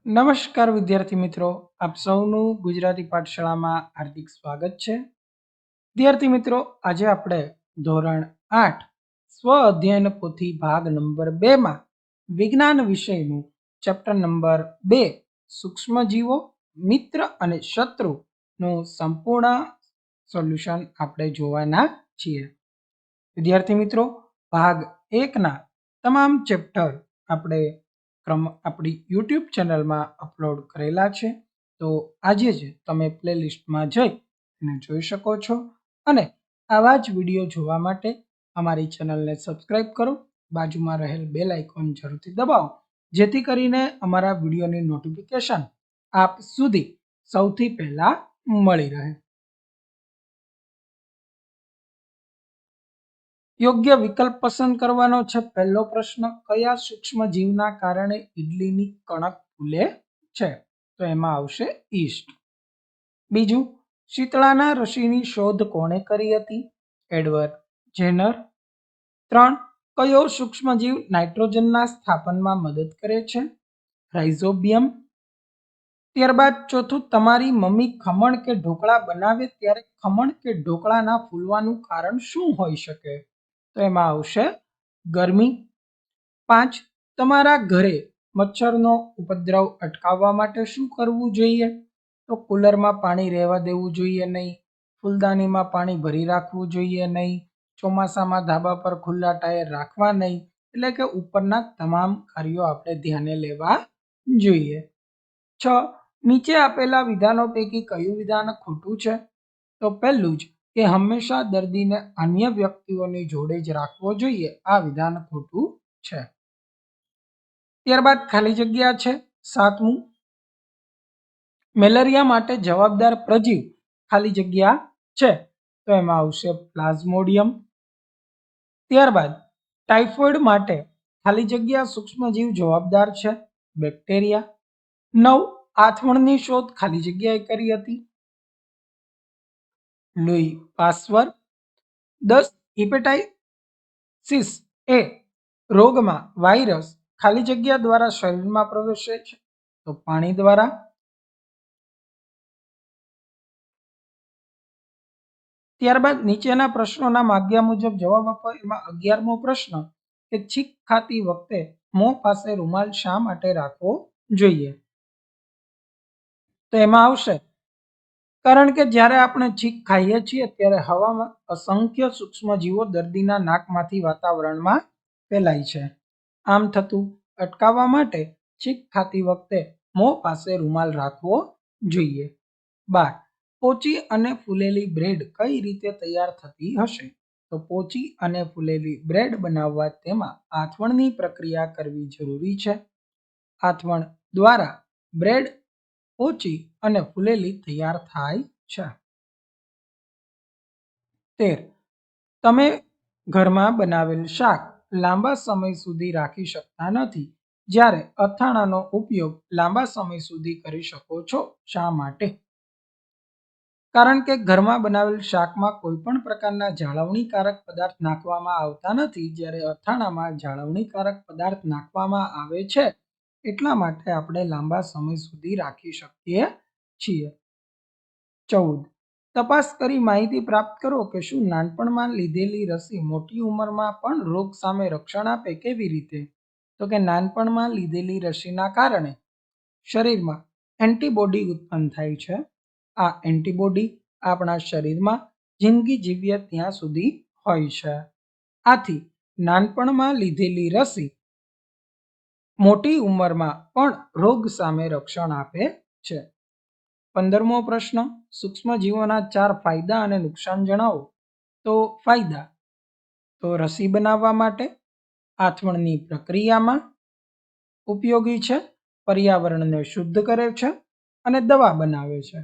નમસ્કાર વિદ્યાર્થી મિત્રો, આપ સૌનું ગુજરાતી પાઠશાળામાં હાર્દિક સ્વાગત છે. વિદ્યાર્થી મિત્રો, આજે આપણે ધોરણ 8 સ્વ અધ્યયન પોથી ભાગ નંબર 2 માં વિજ્ઞાન વિષયનું ચેપ્ટર નંબર 2 સૂક્ષ્મજીવો, મિત્ર અને શત્રુ નું સંપૂર્ણ સોલ્યુશન આપણે જોવાના છીએ. વિદ્યાર્થી મિત્રો, ભાગ 1 ના તમામ ચેપ્ટર આપણે આપણી યુટ્યુબ ચેનલમાં અપલોડ કરેલા છે, તો આજે જ તમે પ્લેલિસ્ટમાં જઈ અને જોઈ શકો છો. અને આવા જ વિડીયો જોવા માટે અમારી ચેનલને સબસ્ક્રાઈબ કરો, બાજુમાં રહેલ બેલ આઇકોન જરૂરથી દબાવો, જેથી કરીને અમારા વિડીયોની નોટિફિકેશન આપ સુધી સૌથી પહેલા મળી રહે. યોગ્ય વિકલ્પ પસંદ કરવાનો છે. પહેલો પ્રશ્ન, કયા સૂક્ષ્મ જીવના કારણે ઈડલીની કણક ફૂલે છે? તો એમાં આવશે ઈસ્ટ. બીજું, શીતળાના રસીની શોધ કોણે કરી હતી? Edward Zener. 3, કયો સૂક્ષ્મજીવ નાઇટ્રોજનના સ્થાપનમાં મદદ કરે છે? રાઇઝોબિયમ. ત્યારબાદ ચોથું, તમારી મમ્મી ખમણ કે ઢોકળા બનાવે ત્યારે ખમણ કે ઢોકળાના ફૂલવાનું કારણ શું હોઈ શકે? તો એમાં આવશે ગરમી. 5, તમારા ઘરે મચ્છરનો ઉપદ્રવ અટકાવવા માટે શું કરવું જોઈએ? તો કુલરમાં પાણી રહેવા દેવું જોઈએ નહીં, ફૂલદાનીમાં પાણી ભરી રાખવું જોઈએ નહીં, ચોમાસામાં ધાબા પર ખુલ્લા ટાયર રાખવા નહીં. એટલે કે ઉપરના તમામ કાર્યો આપણે ધ્યાને લેવા જોઈએ. 6, નીચે આપેલા વિધાનો પૈકી કયું વિધાન ખોટું છે? તો પહેલું જ, કે હંમેશા દર્દીને અન્ય વ્યક્તિઓની જોડે જ રાખવો જોઈએ, આ વિધાન ખોટું છે. ત્યારબાદ ખાલી જગ્યા છે. 7મું, મેલેરિયા માટે જવાબદાર પ્રજીવ ખાલી જગ્યા છે. તો એમાં આવશે પ્લાઝ્મોડિયમ. ત્યારબાદ ટાઇફોઇડ માટે ખાલી જગ્યા સૂક્ષ્મજીવ જવાબદાર છે, બેક્ટેરિયા. 9, આથવણની શોધ ખાલી જગ્યાએ કરી હતી? લુઈ પાસ્ચર. 10, હિપેટાઇટિસ એ રોગમાં વાયરસ ખાલી જગ્યા દ્વારા શરીરમાં પ્રવેશે છે? તો પાણી દ્વારા. ત્યારબાદ નીચેના પ્રશ્નોના માગ્યા મુજબ જવાબ આપો. એમાં 11મો પ્રશ્ન, કે છીંક ખાતી વખતે મોં પાસે રૂમાલ શા માટે રાખવો જોઈએ? તો એમાં આવશે કારણ કે જ્યારે આપણે છીંક ખાઈએ છીએ ત્યારે હવામાં અસંખ્ય સૂક્ષ્મજીવો દર્દીના નાકમાંથી વાતાવરણમાં ફેલાય છે. આમ થતું અટકાવવા માટે છીંક ખાતી વખતે મોં પાસે રૂમાલ રાખવો જોઈએ. 12, પોચી અને ફૂલેલી બ્રેડ કઈ રીતે તૈયાર થતી હશે? તો પોચી અને ફૂલેલી બ્રેડ બનાવવા તેમાં આથવણની પ્રક્રિયા કરવી જરૂરી છે. આથવણ દ્વારા બ્રેડ પોચી અને ફૂલેલી તૈયાર થાય છે. 13, તમે ઘરમાં બનાવેલ શાક લાંબા સમય સુધી રાખી શકતા નથી, જ્યારે અથાણાનો ઉપયોગ લાંબા સમય સુધી કરી શકો છો. શા માટે? કારણ કે ઘરમાં બનાવેલ શાકમાં કોઈ પણ પ્રકારના જાળવણીકારક પદાર્થ નાખવામાં આવતા નથી, જ્યારે અથાણામાં જાળવણીકારક પદાર્થ નાખવામાં આવે છે. એટલા માટે આપણે લાંબા સમય સુધી રાખી શકીએ છીએ. 14, તપાસ કરી માહિતી પ્રાપ્ત કરો કે શું નાનપણમાં લીધેલી રસી મોટી ઉંમરમાં પણ રોગ સામે રક્ષણ આપે? કેવી રીતે? તો કે નાનપણમાં લીધેલી રસીના કારણે શરીરમાં એન્ટીબોડી ઉત્પન્ન થાય છે. આ એન્ટીબોડી આપણા શરીરમાં જિંદગી જીવીએ ત્યાં સુધી હોય છે. આથી નાનપણમાં લીધેલી રસી મોટી ઉંમરમાં પણ રોગ સામે રક્ષણ આપે છે. 15મો પ્રશ્ન, સૂક્ષ્મજીવોના 4 ફાયદા અને નુકસાન જણાવો. તો ફાયદા, તો રસી બનાવવા માટે, આથવણની પ્રક્રિયામાં ઉપયોગી છે, પર્યાવરણને શુદ્ધ કરે છે અને દવા બનાવે છે.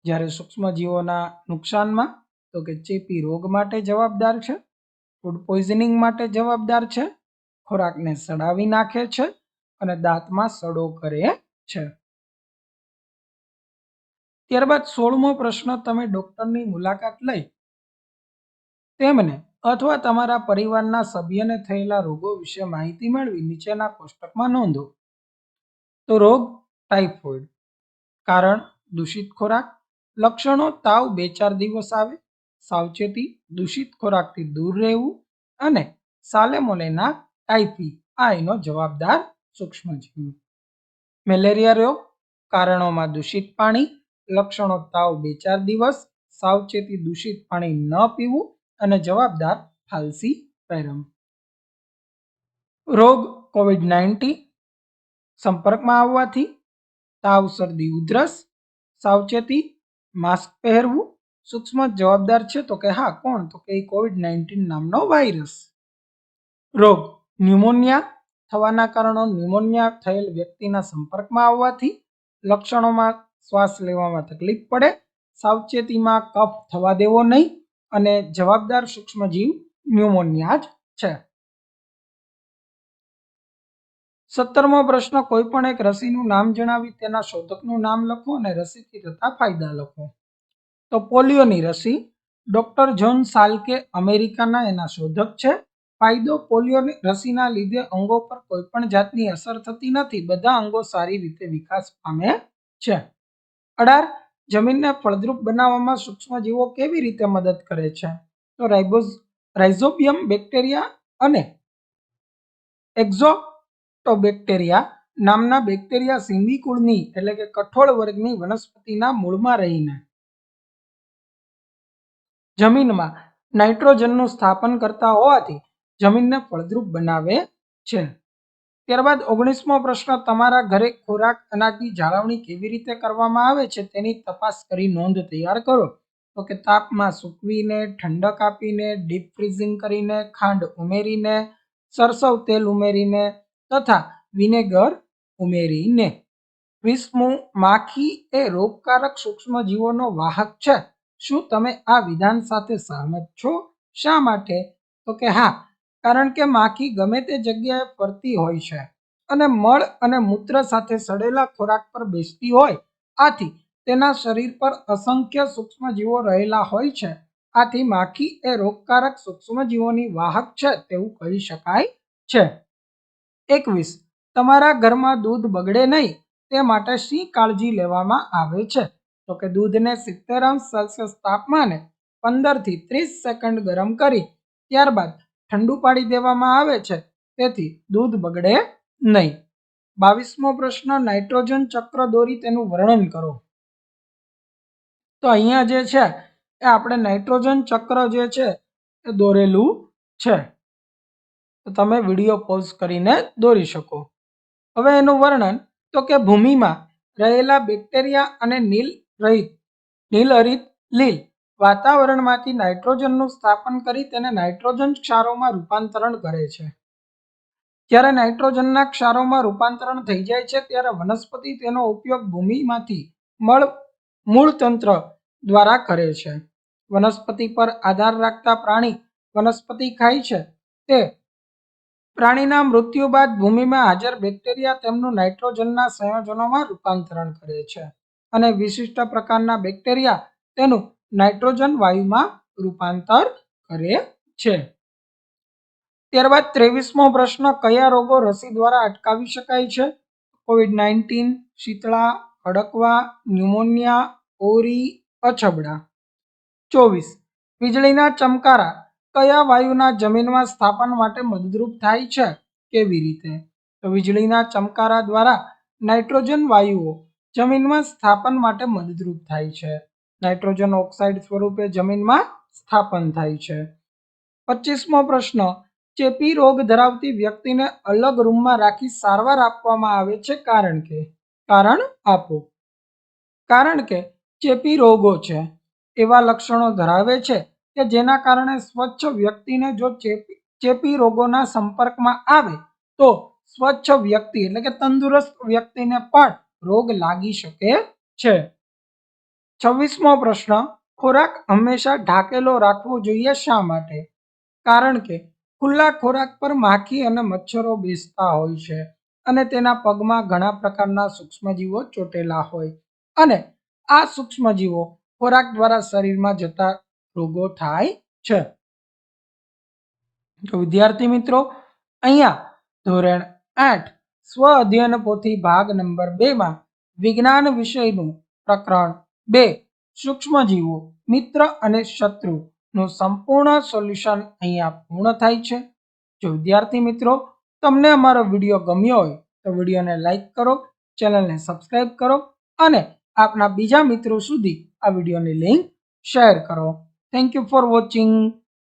જ્યારે સૂક્ષ્મજીવોના નુકસાનમાં, તો કે ચેપી રોગ માટે જવાબદાર છે, ફૂડ પોઈઝનિંગ માટે જવાબદાર છે, ખોરાકને સડાવી નાખે છે અને દાંતમાં સડો કરે છે. ત્યારબાદ 16મો પ્રશ્ન, તમે ડોક્ટરની મુલાકાત લઈ તેમને અથવા તમારા પરિવારના સભ્યને થયેલા રોગો વિશે માહિતી મેળવી નીચેના કોષ્ટકમાં નોંધો. તો રોગ ટાઇફોઇડ. કારણ દૂષિત ખોરાક. લક્ષણો તાવ 2-4 દિવસ આવે. સાવચેતી દૂષિત ખોરાકથી દૂર રહેવું અને સાલેમોનેલા ટાઇફી આ એનો જવાબદાર સૂક્ષ્મજીવ. મેલેરિયા રોગ. કારણોમાં દૂષિત પાણી. લક્ષણો તાવ 2-4 દિવસ. સાવચેતી દૂષિત પાણી ન પીવું અને જવાબદાર ફાલસી પેરમ. રોગ કોવિડ-19 સંપર્કમાં આવવાથી. તાવ શરદી ઉધરસ. સાવચેતી માસ્ક પહેરવું. સૂક્ષ્મ જવાબદાર છે તો કે હા કોણ તો કે કોવિડ-19 નામનો વાયરસ. રોગ ન્યુમોનિયા થવાના કારણો ન્યુમોનિયા થયેલ વ્યક્તિના સંપર્કમાં આવવાથી. લક્ષણોમાં શ્વાસ લેવામાં તકલીફ પડે. સાવચેતીમાં કફ થવા દેવો નહીં અને જવાબદાર સૂક્ષ્મજીવ ન્યુમોનિયા જ છે. 17મો પ્રશ્ન કોઈ પણ એક રસીનું નામ જણાવી તેના શોધકનું નામ લખો અને રસીથી થતા ફાયદા લખો. તો પોલિયોની રસી ડોક્ટર જોન સાલ્કે અમેરિકાના એના શોધક છે. ફાયદો પોલિયોની રસીના લીધે અંગો પર કોઈ પણ જાતની અસર થતી નથી. બધા અંગો સારી રીતે વિકાસ પામે છે. 18 જમીનને ફળદ્રુપ બનાવવામાં સૂક્ષ્મજીવો કેવી રીતે મદદ કરે છે તો રાઇઝોબિયમ બેક્ટેરિયા અને એક્ઝોટોબેક્ટેરિયા નામના બેક્ટેરિયા સિંબી કુળની એટલે કે કઠોળ વર્ગની વનસ્પતિના મૂળમાં રહીને જમીનમાં નાઇટ્રોજનનું સ્થાપન કરતા હોવાથી જમીનને ફળદ્રુપ બનાવે છે. ત્યારબાદ 19મો પ્રશ્ન તમારા ઘરે ખોરાક અનાજની જાળવણી કેવી રીતે કરવામાં આવે છે તેની તપાસ કરી નોંધ તૈયાર કરો. તો કે તાપમાં સૂકવીને, ઠંડક આપીને, ડીપ ફ્રીઝિંગ કરીને, ખાંડ ઉમેરીને, સરસવ તેલ ઉમેરીને તથા વિનેગર ઉમેરીને. 20મું માખી એ રોગકારક સૂક્ષ્મજીવોનો વાહક છે. શું તમે આ વિધાન સાથે સહમત છો? શા માટે? તો કે હા, કારણ કે માખી ગમે તે જગ્યાએ ફરતી હોય છે અને મળ અને મૂત્ર સાથે સડેલા ખોરાક પર બેસતી હોય. આથી તેના શરીર પર અસંખ્ય સૂક્ષ્મજીવો રહેલા હોય છે. આથી માખી એ રોગકારક સૂક્ષ્મજીવોની વાહક છે તેવું કહી શકાય છે. 21 તમારા ઘરમાં દૂધ બગડે નહીં તે માટે શી કાળજી લેવામાં આવે છે તો કે દૂધને 70°C તાપમાને 15 થી 30 સેકન્ડ ગરમ કરી ત્યારબાદ ઠંડુ પાડી દેવામાં આવે છે તેથી દૂધ બગડે નહીં. 22મો પ્રશ્ન નાઇટ્રોજન ચક્ર દોરી તેનું વર્ણન કરો. તો અહીંયા જે છે એ આપણે નાઇટ્રોજન ચક્ર જે છે એ દોરેલું છે. તો તમે વિડીયો પોઝ કરીને દોરી શકો. હવે એનું વર્ણન તો કે ભૂમિમાં રહેલા બેક્ટેરિયા અને નીલહરિત લીલ વાતાવરણમાંથી નાઇટ્રોજનનું સ્થાપન કરી તેને નાઇટ્રોજન ક્ષારોમાં રૂપાંતરણ કરે છે. જ્યારે નાઇટ્રોજનના ક્ષારોમાં રૂપાંતરણ થઈ જાય છે ત્યારે વનસ્પતિ તેનો ઉપયોગ ભૂમિમાંથી મૂળતંત્ર દ્વારા કરે છે. વનસ્પતિ પર આધાર રાખતા પ્રાણી વનસ્પતિ ખાય છે તે પ્રાણીના મૃત્યુ બાદ ભૂમિમાં હાજર બેક્ટેરિયા તેમનું નાઇટ્રોજનના સંયોજનોમાં રૂપાંતરણ કરે છે અને વિશિષ્ટ પ્રકારના બેક્ટેરિયા તેનું નાઇટ્રોજન વાયુમાં રૂપાંતર કરે છે. ત્યારબાદ 23મો પ્રશ્ન કયા રોગો રસી દ્વારા અટકાવી શકાય છે? કોવિડ-19, શીતળા, હડકવા, ન્યુમોનિયા, ઓરી, અછબડા. 24 વીજળીના ચમકારા કયા વાયુના જમીનમાં સ્થાપન માટે મદદરૂપ થાય છે? કેવી રીતે? તો વીજળીના ચમકારા દ્વારા નાઇટ્રોજન વાયુઓ જમીનમાં સ્થાપન માટે મદદરૂપ થાય છે. નાઇટ્રોજન ઓક્સાઇડ સ્વરૂપે જમીનમાં સ્થાપન થાય છે. 25મો પ્રશ્ન ચેપી રોગ ધરાવતી વ્યક્તિને અલગ રૂમમાં રાખી સારવાર આપવામાં આવે છે કારણ આપો. કારણ કે ચેપી રોગો છે એવા લક્ષણો ધરાવે છે કે જેના કારણે સ્વચ્છ વ્યક્તિને જો ચેપી રોગોના સંપર્કમાં આવે તો સ્વચ્છ વ્યક્તિ એટલે કે તંદુરસ્ત વ્યક્તિને પણ રોગ લાગી શકે છે. 26મો પ્રશ્ન ખોરાક હંમેશા ઢાંકેલો રાખવો જોઈએ શા માટે? કારણ કે ખુલ્લા ખોરાક પર માખી અને મચ્છરો બેસતા હોય છે અને તેના પગમાં ઘણા પ્રકારના સૂક્ષ્મજીવો ચોટેલા હોય અને આ સૂક્ષ્મજીવો ખોરાક દ્વારા શરીરમાં જતા રોગો થાય છે. તો વિદ્યાર્થી મિત્રો અહીંયા ધોરણ 8 સ્વ અધ્યયન પોથી ભાગ નંબર 2 માં વિજ્ઞાન વિષયનું પ્રકરણ 2 સૂક્ષ્મજીવો મિત્ર અને શત્રુનું સંપૂર્ણ સોલ્યુશન અહીંયા પૂર્ણ થાય છે. જો વિદ્યાર્થી મિત્રો તમને અમારો વિડીયો ગમ્યો હોય તો વિડીયોને લાઈક કરો, ચેનલને સબસ્ક્રાઈબ કરો અને આપના બીજા મિત્રો સુધી આ વિડીયોની લિંક શેર કરો. Thank you for watching.